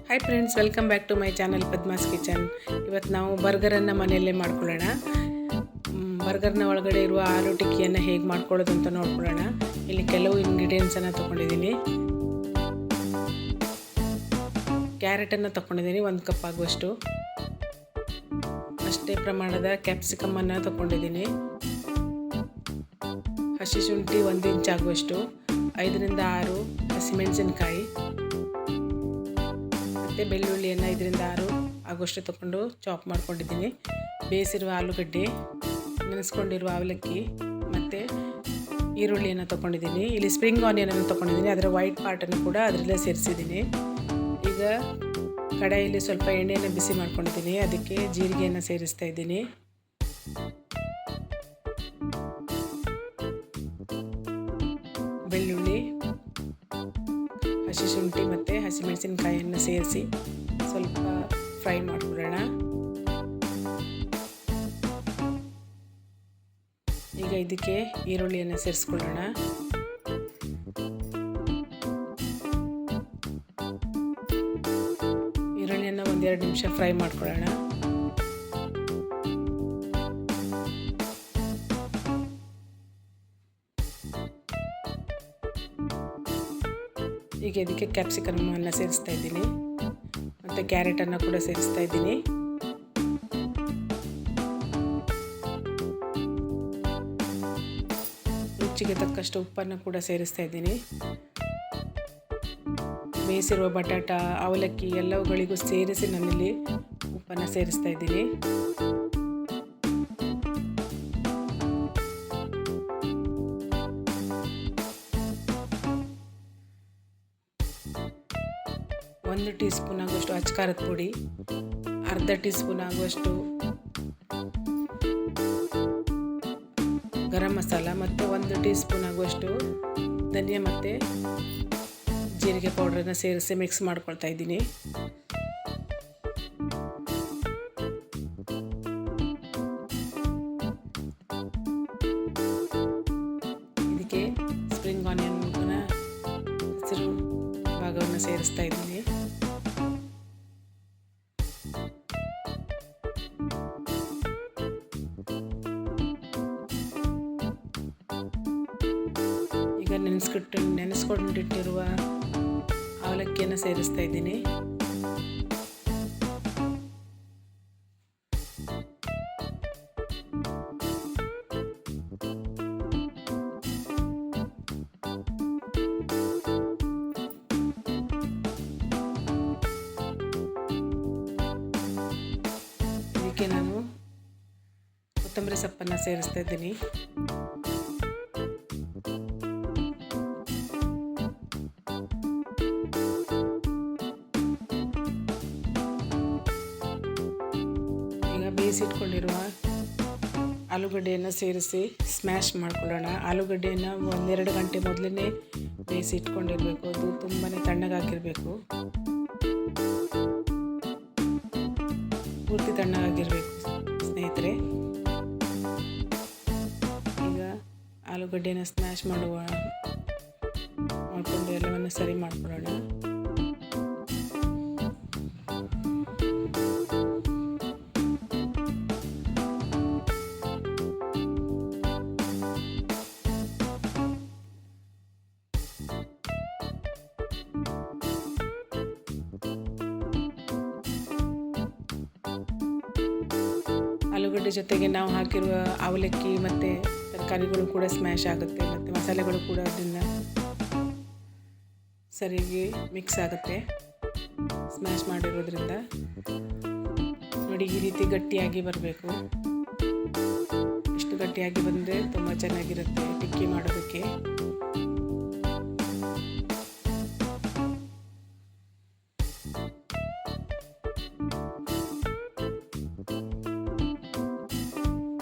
Hi friends, welcome back to my channel Padma's kitchen. ಇವತ್ತು ನಾವು ಬರ್ಗರನ್ನು ಮನೆಯಲ್ಲೇ ಮಾಡ್ಕೊಳ್ಳೋಣ. ಬರ್ಗರ್ನ ಒಳಗಡೆ ಇರುವ ಆಲೂ ಟಿಕ್ಕಿಯನ್ನು ಹೇಗೆ ಮಾಡ್ಕೊಳ್ಳೋದು ಅಂತ ನೋಡ್ಕೊಳ್ಳೋಣ. ಇಲ್ಲಿ ಕೆಲವು ಇಂಗ್ರೀಡಿಯೆಂಟ್ಸನ್ನು ತೊಗೊಂಡಿದ್ದೀನಿ. ಕ್ಯಾರೆಟನ್ನು ತೊಗೊಂಡಿದ್ದೀನಿ 1 ಕಪ್ ಆಗುವಷ್ಟು. ಅಷ್ಟೇ ಪ್ರಮಾಣದ ಕ್ಯಾಪ್ಸಿಕಮ್ಮನ್ನು ತೊಗೊಂಡಿದ್ದೀನಿ. ಹಸಿ ಶುಂಠಿ 1 ಇಂಚ್ ಆಗುವಷ್ಟು, 5 ರಿಂದ 6 ಹಸಿಮೆಣಸಿನಕಾಯಿ ಮತ್ತು ಬೆಳ್ಳುಳ್ಳಿಯನ್ನು 5 ರಿಂದ 6 ಆಗುವಷ್ಟು ತಗೊಂಡು ಚಾಪ್ ಮಾಡ್ಕೊಂಡಿದ್ದೀನಿ. ಬೇಯಿಸಿರುವ ಆಲೂಗಡ್ಡೆ, ನೆನೆಸ್ಕೊಂಡಿರುವ ಅವಲಕ್ಕಿ ಮತ್ತು ಈರುಳ್ಳಿಯನ್ನು ತೊಗೊಂಡಿದ್ದೀನಿ. ಇಲ್ಲಿ ಸ್ಪ್ರಿಂಗ್ ಆನಿಯನನ್ನು ತೊಗೊಂಡಿದ್ದೀನಿ, ಅದರ ವೈಟ್ ಪಾರ್ಟನ್ನು ಕೂಡ ಅದರಲ್ಲೇ ಸೇರಿಸಿದ್ದೀನಿ. ಈಗ ಕಡಾಯಿಯಲ್ಲಿ ಸ್ವಲ್ಪ ಎಣ್ಣೆಯನ್ನು ಬಿಸಿ ಮಾಡ್ಕೊಂಡಿದ್ದೀನಿ, ಅದಕ್ಕೆ ಜೀರಿಗೆಯನ್ನು ಸೇರಿಸ್ತಾ ಇದ್ದೀನಿ. ಬೆಳ್ಳುಳ್ಳಿ, ಹಸಿ ಶುಂಠಿ ಮತ್ತು ಹಸಿಮೆಣಸಿನಕಾಯಿಯನ್ನು ಸೇರಿಸಿ ಸ್ವಲ್ಪ ಫ್ರೈ ಮಾಡ್ಕೊಳ್ಳೋಣ. ಈಗ ಇದಕ್ಕೆ ಈರುಳ್ಳಿಯನ್ನು ಸೇರಿಸ್ಕೊಳ್ಳೋಣ. ಈರುಳ್ಳಿಯನ್ನು 1-2 ನಿಮಿಷ ಫ್ರೈ ಮಾಡ್ಕೊಳ್ಳೋಣ. ಈಗ ಇದಕ್ಕೆ ಕ್ಯಾಪ್ಸಿಕಮನ್ನು ಸೇರಿಸ್ತಾ ಇದ್ದೀನಿ ಮತ್ತು ಕ್ಯಾರೆಟನ್ನು ಕೂಡ ಸೇರಿಸ್ತಾ ಇದ್ದೀನಿ. ರುಚಿಗೆ ತಕ್ಕಷ್ಟು ಉಪ್ಪನ್ನು ಕೂಡ ಸೇರಿಸ್ತಾ ಇದ್ದೀನಿ. ಬೇಯಿಸಿರುವ ಬಟಾಟ, ಅವಲಕ್ಕಿ ಎಲ್ಲವುಗಳಿಗೂ ಸೇರಿಸಿ ನಾನಿಲ್ಲಿ ಉಪ್ಪನ್ನು ಸೇರಿಸ್ತಾ ಇದ್ದೀನಿ. ಒಂದು ಟೀ ಸ್ಪೂನ್ ಆಗುವಷ್ಟು ಅಚ್ಕಾರದ ಪುಡಿ, ಅರ್ಧ ಟೀ ಸ್ಪೂನ್ ಆಗುವಷ್ಟು ಗರಂ ಮಸಾಲ ಮತ್ತು 1 ಟೀ ಸ್ಪೂನ್ ಆಗುವಷ್ಟು ಧನಿಯಾ ಮತ್ತು ಜೀರಿಗೆ ಪೌಡ್ರನ್ನು ಸೇರಿಸಿ ಮಿಕ್ಸ್ ಮಾಡ್ಕೊಳ್ತಾ ಇದ್ದೀನಿ. ಇದಕ್ಕೆ ಸ್ಪ್ರಿಂಗ್ ಆನಿಯನ್ ಹಸಿರು ಭಾಗವನ್ನು ಸೇರಿಸ್ತಾ ಇದ್ದೀನಿ. ಈಗ ನೆನೆಸ್ಕೊಂಡಿಟ್ಟಿರುವ ಅವಲಕ್ಕಿಯನ್ನು ಸೇರಿಸ್ತಾ ಇದ್ದೀನಿ. ಇದಕ್ಕೆ ನಾನು ಕೊತ್ತಂಬರಿ ಸೊಪ್ಪನ್ನು ಸೇರಿಸ್ತಾ ಇದ್ದೀನಿ. ಬೇಯಿಸಿಟ್ಕೊಂಡಿರುವ ಆಲೂಗಡ್ಡೆಯನ್ನು ಸೇರಿಸಿ ಸ್ಮ್ಯಾಶ್ ಮಾಡ್ಕೊಳ್ಳೋಣ. ಆಲೂಗಡ್ಡೆಯನ್ನು 1-2 ಗಂಟೆ ಮೊದಲೇ ಬೇಯಿಸಿ ಇಟ್ಕೊಂಡಿರಬೇಕು. ಅದು ತುಂಬಾ ತಣ್ಣಗಾಗಿರಬೇಕು, ಪೂರ್ತಿ ತಣ್ಣಗಾಗಿರಬೇಕು ಸ್ನೇಹಿತರೆ. ಈಗ ಆಲೂಗಡ್ಡೆಯನ್ನು ಸ್ಮ್ಯಾಶ್ ಮಾಡಿಕೊಂಡು ಎಲ್ಲವನ್ನು ಸರಿ ಮಾಡ್ಕೊಳ್ಳೋಣ. ಆಲೂಗಡ್ಡೆ ಜೊತೆಗೆ ನಾವು ಹಾಕಿರುವ ಅವಲಕ್ಕಿ ಮತ್ತು ತರಕಾರಿಗಳು ಕೂಡ ಸ್ಮ್ಯಾಶ್ ಆಗುತ್ತೆ ಮತ್ತು ಮಸಾಲೆಗಳು ಕೂಡ ಅದರಿಂದ ಸರಿಗೆ ಮಿಕ್ಸ್ ಆಗುತ್ತೆ ಸ್ಮ್ಯಾಶ್ ಮಾಡಿರೋದ್ರಿಂದ. ನೋಡಿ, ಈ ರೀತಿ ಗಟ್ಟಿಯಾಗಿ ಬರಬೇಕು. ಇಷ್ಟು ಗಟ್ಟಿಯಾಗಿ ಬಂದರೆ ತುಂಬ ಚೆನ್ನಾಗಿರುತ್ತೆ ಟಿಕ್ಕಿ ಮಾಡೋದಕ್ಕೆ.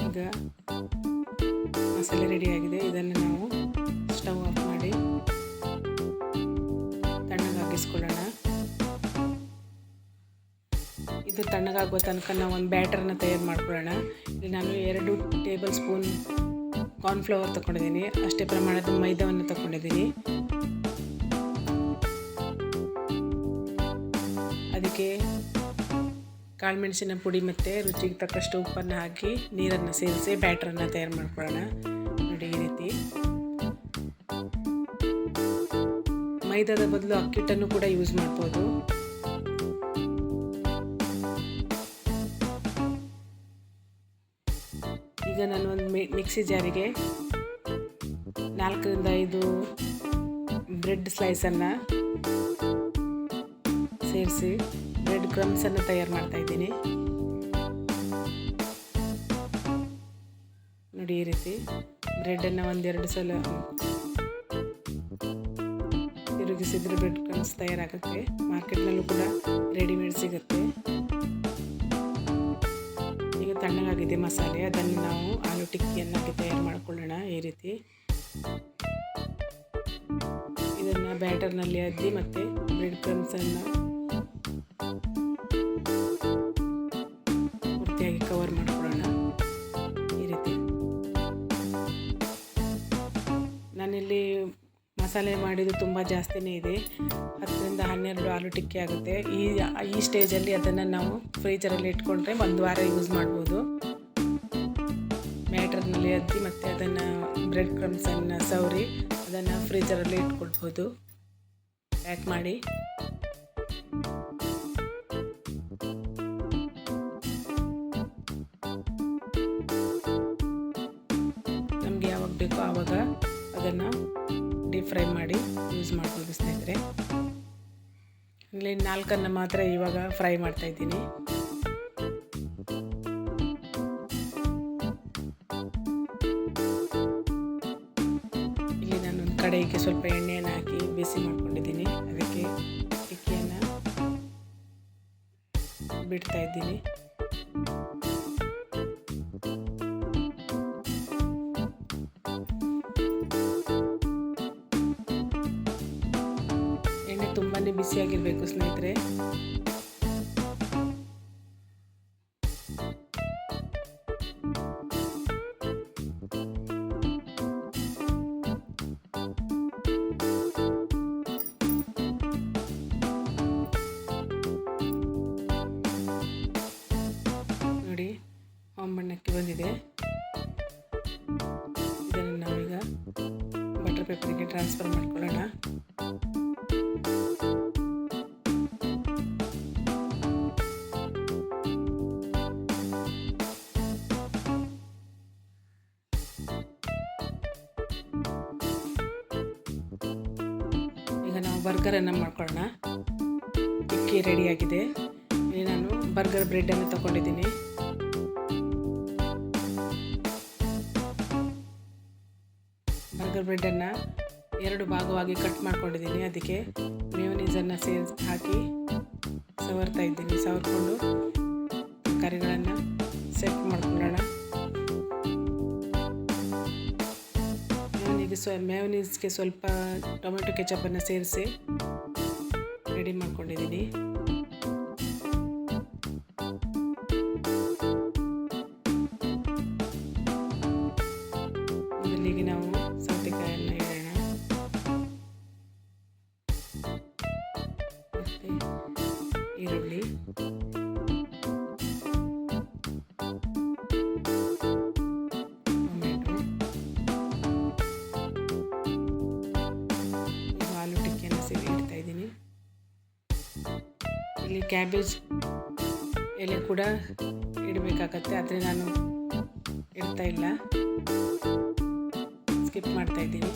ಈಗ ಮಸಾಲೆ ರೆಡಿಯಾಗಿದೆ. ಇದನ್ನು ನಾವು ಸ್ಟವ್ ಆಫ್ ಮಾಡಿ ತಣ್ಣಗಾಗಿಸ್ಕೊಳ್ಳೋಣ. ಇದು ತಣ್ಣಗಾಗುವ ತನಕ ನಾವು ಒಂದು ಬ್ಯಾಟರನ್ನು ತಯಾರು ಮಾಡ್ಕೊಳ್ಳೋಣ. ಇಲ್ಲಿ ನಾನು 2 ಟೇಬಲ್ ಸ್ಪೂನ್ ಕಾರ್ನ್ಫ್ಲವರ್ ತೊಗೊಂಡಿದ್ದೀನಿ, ಅಷ್ಟೇ ಪ್ರಮಾಣದ ಮೈದಾವನ್ನು ತೊಗೊಂಡಿದ್ದೀನಿ. ಅದಕ್ಕೆ ಕಾಳುಮೆಣಸಿನ ಪುಡಿ ಮತ್ತು ರುಚಿಗೆ ತಕ್ಕಷ್ಟು ಉಪ್ಪನ್ನು ಹಾಕಿ ನೀರನ್ನು ಸೇರಿಸಿ ಬ್ಯಾಟ್ರನ್ನು ತಯಾರು ಮಾಡ್ಕೊಳ್ಳೋಣ. ನೋಡಿ ಈ ರೀತಿ. ಮೈದಾದ ಬದಲು ಅಕ್ಕಿ ಹಿಟ್ಟನ್ನು ಕೂಡ ಯೂಸ್ ಮಾಡ್ಬೋದು. ಈಗ ನಾನು ಒಂದು ಮಿಕ್ಸಿ ಜಾರಿಗೆ 4 ರಿಂದ 5 ಬ್ರೆಡ್ ಸ್ಲೈಸನ್ನು ಸೇರಿಸಿ ಬ್ರೆಡ್ ಕ್ರಮ್ಸನ್ನು ತಯಾರು ಮಾಡ್ತಾಯಿದ್ದೀನಿ. ನೋಡಿ ಈ ರೀತಿ ಬ್ರೆಡನ್ನು 1-2 ಸಲ ತಿರುಗಿಸಿದ್ರೆ ಬ್ರೆಡ್ ಕ್ರಮ್ಸ್ ತಯಾರಾಗುತ್ತೆ. ಮಾರ್ಕೆಟ್ನಲ್ಲೂ ಕೂಡ ರೆಡಿಮೇಡ್ ಸಿಗುತ್ತೆ. ಈಗ ತಣ್ಣಗಾಗಿದೆ ಮಸಾಲೆ, ಅದನ್ನು ನಾವು ಆಲೂ ಟಿಕ್ಕಿಯನ್ನಾಗಿ ತಯಾರು ಮಾಡಿಕೊಳ್ಳೋಣ. ಈ ರೀತಿ ಇದನ್ನು ಬ್ಯಾಟರ್ನಲ್ಲಿ ಅದ್ದಿ ಮತ್ತು ಬ್ರೆಡ್ ಕ್ರಮ್ಸನ್ನು ಪೂರ್ತಿಯಾಗಿ ಕವರ್ ಮಾಡಿಕೊಳ್ಳೋಣ. ಈ ರೀತಿ ನಾನಿಲ್ಲಿ ಮಸಾಲೆ ಮಾಡಿದ್ದು ತುಂಬ ಜಾಸ್ತಿನೇ ಇದೆ. 10 ರಿಂದ 12 ಆಲೂ ಟಿಕ್ಕಿ ಆಗುತ್ತೆ. ಈ ಸ್ಟೇಜಲ್ಲಿ ಅದನ್ನು ನಾವು ಫ್ರೀಜರಲ್ಲಿ ಇಟ್ಕೊಂಡ್ರೆ 1 ವಾರ ಯೂಸ್ ಮಾಡ್ಬೋದು. ಬ್ಯಾಟರ್ನಲ್ಲಿ ಅದ್ದಿ ಮತ್ತು ಅದನ್ನು ಬ್ರೆಡ್ ಕ್ರಮ್ಸನ್ನು ಸವರಿ ಅದನ್ನು ಫ್ರೀಜರಲ್ಲಿ ಇಟ್ಕೊಳ್ಬೋದು ಪ್ಯಾಕ್ ಮಾಡಿ. ನಮಗೆ ಯಾವಾಗ ಬೇಕೋ ಆವಾಗ ಅದನ್ನು ಡೀಪ್ ಫ್ರೈ ಮಾಡಿ ಯೂಸ್ ಮಾಡ್ಬೋದು ಸ್ನೇಹಿತರೆ. ಇಲ್ಲಿ 4 ಮಾತ್ರ ಇವಾಗ ಫ್ರೈ ಮಾಡ್ತಾಯಿದ್ದೀನಿ. ಇಲ್ಲಿ ನಾನು ಒಂದು ಕಡೆಗೆ ಸ್ವಲ್ಪ ಎಣ್ಣೆಯನ್ನು ಹಾಕಿ ಬಿಸಿ ಮಾಡ್ಕೊಂಡಿದ್ದೀನಿ. ಅದಕ್ಕೆ ಟಿಕ್ಕಿಯನ್ನು ಬಿಡ್ತಾ ಇದ್ದೀನಿ. ಎಣ್ಣೆ ತುಂಬಾ ಬಿಸಿಯಾಗಿರಬೇಕು ಸ್ನೇಹಿತರೆ. ನೋಡಿ ಹೊಂಬಣ್ಣಕ್ಕೆ ಬಂದಿದೆ. ಇದನ್ನು ನಾವೀಗ ಬಟರ್ ಪೇಪರಿಗೆ ಟ್ರಾನ್ಸ್ಫರ್ ಮಾಡ್ಕೊಳ್ಳೋಣ. ಈಗ ನಾವು ಬರ್ಗರನ್ನು ಮಾಡ್ಕೊಳ್ಳೋಣ. ಟಿಕ್ಕಿ ರೆಡಿಯಾಗಿದೆ. ಇಲ್ಲಿ ನಾನು ಬರ್ಗರ್ ಬ್ರೆಡ್ಡನ್ನು ತಗೊಂಡಿದ್ದೀನಿ. ಬರ್ಗರ್ ಬ್ರೆಡ್ಡನ್ನು 2 ಭಾಗವಾಗಿ ಕಟ್ ಮಾಡ್ಕೊಂಡಿದ್ದೀನಿ. ಅದಕ್ಕೆ ಮೇಯೋನೀಸನ್ನು ಹಾಕಿ ಸವರ್ತಾ ಇದ್ದೀನಿ. ಸವರ್ಕೊಂಡು ತರಕಾರಿಗಳನ್ನು ಸೆಟ್ ಮಾಡ್ಕೊಳ್ಳೋಣ. ಮೇಯೋನೀಸ್ಗೆ ಸ್ವಲ್ಪ ಟೊಮೆಟೊ ಕೆಚಪನ್ನು ಸೇರಿಸಿ ರೆಡಿ ಮಾಡ್ಕೊಂಡಿದ್ದೀನಿ. ಮೊದಲಿಗೆ ನಾವು ಸೌತೆಕಾಯನ್ನು ಇಡೋಣ. ಮತ್ತು ಈರುಳ್ಳಿ, ಟೊಮೆಟೊ, ಆಲೂ ಟಿಕ್ಕಿಯನ್ನು ಇಡ್ತಾ ಇದ್ದೀನಿ. ಇಲ್ಲಿ ಕ್ಯಾಬೇಜ್ ಎಲೆ ಕೂಡ ಇಡಬೇಕಾಗತ್ತೆ, ಆದರೆ ನಾನು ಇಡ್ತಾ ಇಲ್ಲ, ಸ್ಕಿಪ್ ಮಾಡ್ತಾ ಇದ್ದೀನಿ.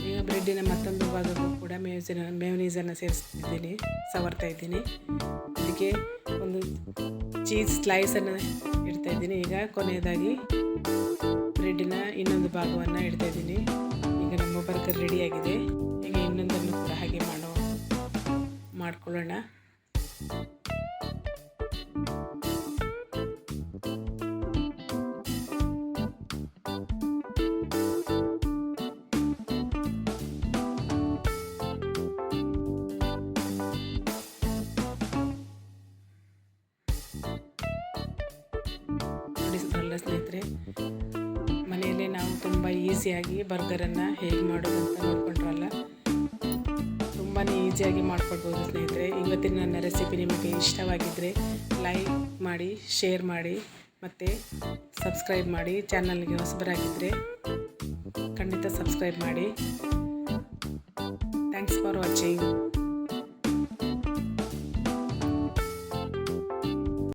ಈಗ ಬ್ರೆಡ್ಡಿನ ಮತ್ತೊಂದು ಭಾಗಕ್ಕೂ ಕೂಡ ಮೇಯೋನೀಸನ್ನು ಸೇರಿಸ್ತಿದ್ದೀನಿ, ಸವರ್ತಾ ಇದ್ದೀನಿ. ಅದಕ್ಕೆ ಒಂದು ಚೀಸ್ ಸ್ಲೈಸನ್ನು ಇಡ್ತಾ ಇದ್ದೀನಿ. ಈಗ ಕೊನೆಯದಾಗಿ ಬ್ರೆಡ್ಡಿನ ಇನ್ನೊಂದು ಭಾಗವನ್ನು ಇಡ್ತಾ ಇದ್ದೀನಿ. ಈಗ ನಮ್ಮ ಬರ್ಗರ್ ರೆಡಿಯಾಗಿದೆ. ಈಗ ಇನ್ನೊಂದನ್ನು ಕೂಡ ಹಾಗೆ ಮಾಡ್ಕೊಳ್ಳೋಣ. ನೋಡಿ ಸ್ನೇಹಿತರೆ, ಮನೆಯಲ್ಲೇ ನಾವು ತುಂಬ ಈಸಿಯಾಗಿ ಬರ್ಗರನ್ನು ಹೇಗೆ ಮಾಡೋದು ಅಂತ ನೋಡ್ಕೊಂಡ್ರಲ್ಲ. ತುಂಬ ತುಂಬಾ ಈಸಿಯಾಗಿ ಮಾಡ್ಕೊಳ್ಬೋದು ಸ್ನೇಹಿತರೆ. ಇವತ್ತಿನ ನನ್ನ ರೆಸಿಪಿ ನಿಮಗೆ ಇಷ್ಟವಾಗಿದ್ದರೆ ಲೈಕ್ ಮಾಡಿ, ಶೇರ್ ಮಾಡಿ ಮತ್ತು ಸಬ್ಸ್ಕ್ರೈಬ್ ಮಾಡಿ. ಚಾನಲ್ಗೆ ಹೊಸಬರಾಗಿದ್ದರೆ ಖಂಡಿತ ಸಬ್ಸ್ಕ್ರೈಬ್ ಮಾಡಿ. Thanks for watching.